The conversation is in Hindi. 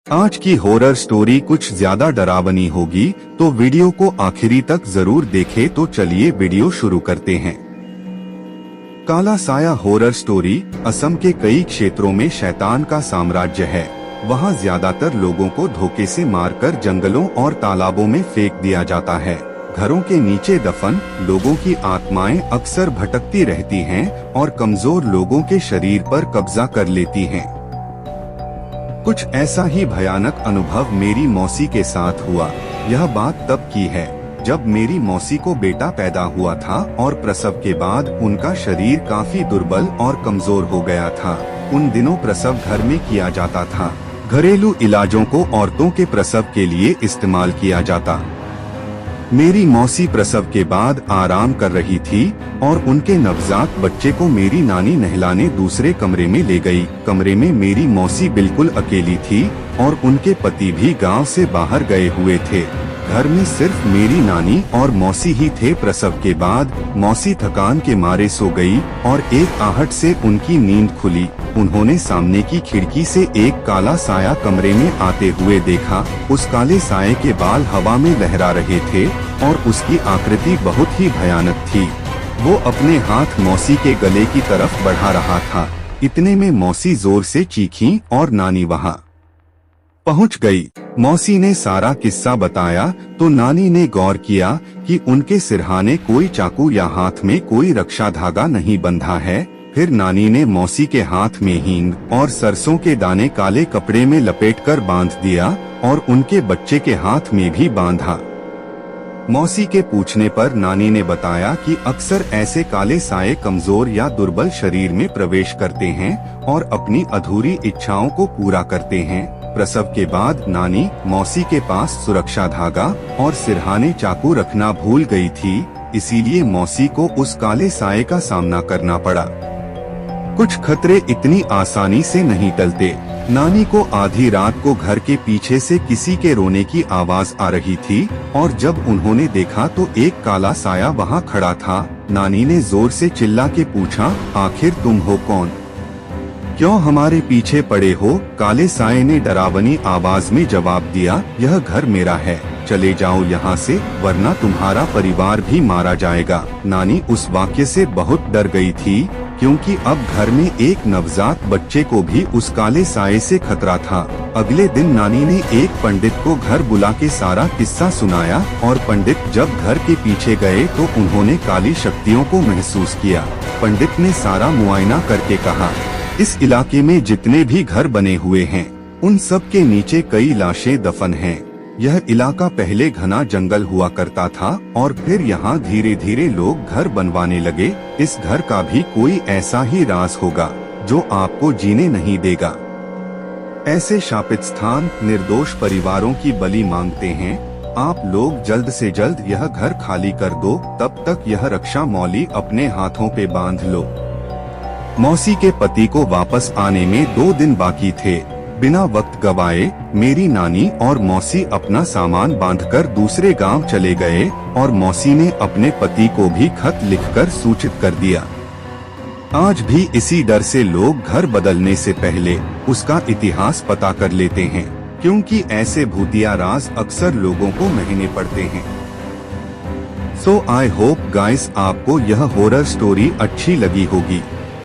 आज की हॉरर स्टोरी कुछ ज्यादा डरावनी होगी, तो वीडियो को आखिरी तक जरूर देखें। तो चलिए वीडियो शुरू करते हैं। काला साया हॉरर स्टोरी। असम के कई क्षेत्रों में शैतान का साम्राज्य है। वहां ज्यादातर लोगों को धोखे से मारकर जंगलों और तालाबों में फेंक दिया जाता है। घरों के नीचे दफन लोगों की आत्माएं अक्सर भटकती रहती हैं और कमजोर लोगों के शरीर पर कब्जा कर लेती हैं। कुछ ऐसा ही भयानक अनुभव मेरी मौसी के साथ हुआ। यह बात तब की है जब मेरी मौसी को बेटा पैदा हुआ था और प्रसव के बाद उनका शरीर काफी दुर्बल और कमजोर हो गया था। उन दिनों प्रसव घर में किया जाता था। घरेलू इलाजों को औरतों के प्रसव के लिए इस्तेमाल किया जाता। मेरी मौसी प्रसव के बाद आराम कर रही थी और उनके नवजात बच्चे को मेरी नानी नहलाने दूसरे कमरे में ले गई। कमरे में मेरी मौसी बिल्कुल अकेली थी और उनके पति भी गांव से बाहर गए हुए थे। घर में सिर्फ मेरी नानी और मौसी ही थे। प्रसव के बाद मौसी थकान के मारे सो गई और एक आहट से उनकी नींद खुली। उन्होंने सामने की खिड़की से एक काला साया कमरे में आते हुए देखा। उस काले साये के बाल हवा में लहरा रहे थे और उसकी आकृति बहुत ही भयानक थी। वो अपने हाथ मौसी के गले की तरफ बढ़ा रहा था। इतने में मौसी जोर से चीखी और नानी वहाँ पहुँच गई। मौसी ने सारा किस्सा बताया तो नानी ने गौर किया कि उनके सिरहाने कोई चाकू या हाथ में कोई रक्षा धागा नहीं बंधा है। फिर नानी ने मौसी के हाथ में हींग और सरसों के दाने काले कपड़े में लपेटकर बांध दिया और उनके बच्चे के हाथ में भी बांधा। मौसी के पूछने पर नानी ने बताया कि अक्सर ऐसे काले साये कमजोर या दुर्बल शरीर में प्रवेश करते हैं और अपनी अधूरी इच्छाओं को पूरा करते हैं। प्रसव के बाद नानी मौसी के पास सुरक्षा धागा और सिरहाने चाकू रखना भूल गई थी, इसीलिए मौसी को उस काले साये का सामना करना पड़ा। कुछ खतरे इतनी आसानी से नहीं टलते। नानी को आधी रात को घर के पीछे से किसी के रोने की आवाज आ रही थी और जब उन्होंने देखा तो एक काला साया वहां खड़ा था। नानी ने जोर से चिल्ला के पूछा, आखिर तुम हो कौन? क्यों हमारे पीछे पड़े हो? काले साये ने डरावनी आवाज में जवाब दिया, यह घर मेरा है, चले जाओ यहाँ से वरना तुम्हारा परिवार भी मारा जाएगा। नानी उस वाक्य से बहुत डर गई थी क्योंकि अब घर में एक नवजात बच्चे को भी उस काले साये से खतरा था। अगले दिन नानी ने एक पंडित को घर बुला के सारा किस्सा सुनाया और पंडित जब घर के पीछे गए तो उन्होंने काली शक्तियों को महसूस किया। पंडित ने सारा मुआयना करके कहा, इस इलाके में जितने भी घर बने हुए हैं उन सब के नीचे कई लाशें दफन हैं। यह इलाका पहले घना जंगल हुआ करता था और फिर यहाँ धीरे धीरे लोग घर बनवाने लगे। इस घर का भी कोई ऐसा ही राज होगा जो आपको जीने नहीं देगा। ऐसे शापित स्थान निर्दोष परिवारों की बलि मांगते हैं। आप लोग जल्द से जल्द यह घर खाली कर दो, तब तक यह रक्षा मौली अपने हाथों पे बांध लो। मौसी के पति को वापस आने में 2 दिन बाकी थे। बिना वक्त गवाए मेरी नानी और मौसी अपना सामान बांधकर दूसरे गांव चले गए और मौसी ने अपने पति को भी खत लिखकर सूचित कर दिया। आज भी इसी डर से लोग घर बदलने से पहले उसका इतिहास पता कर लेते हैं, क्योंकि ऐसे भूतिया राज अक्सर लोगों को महंगे पड़ते हैं। सो आई होप गाइस आपको यह हॉरर स्टोरी अच्छी लगी होगी।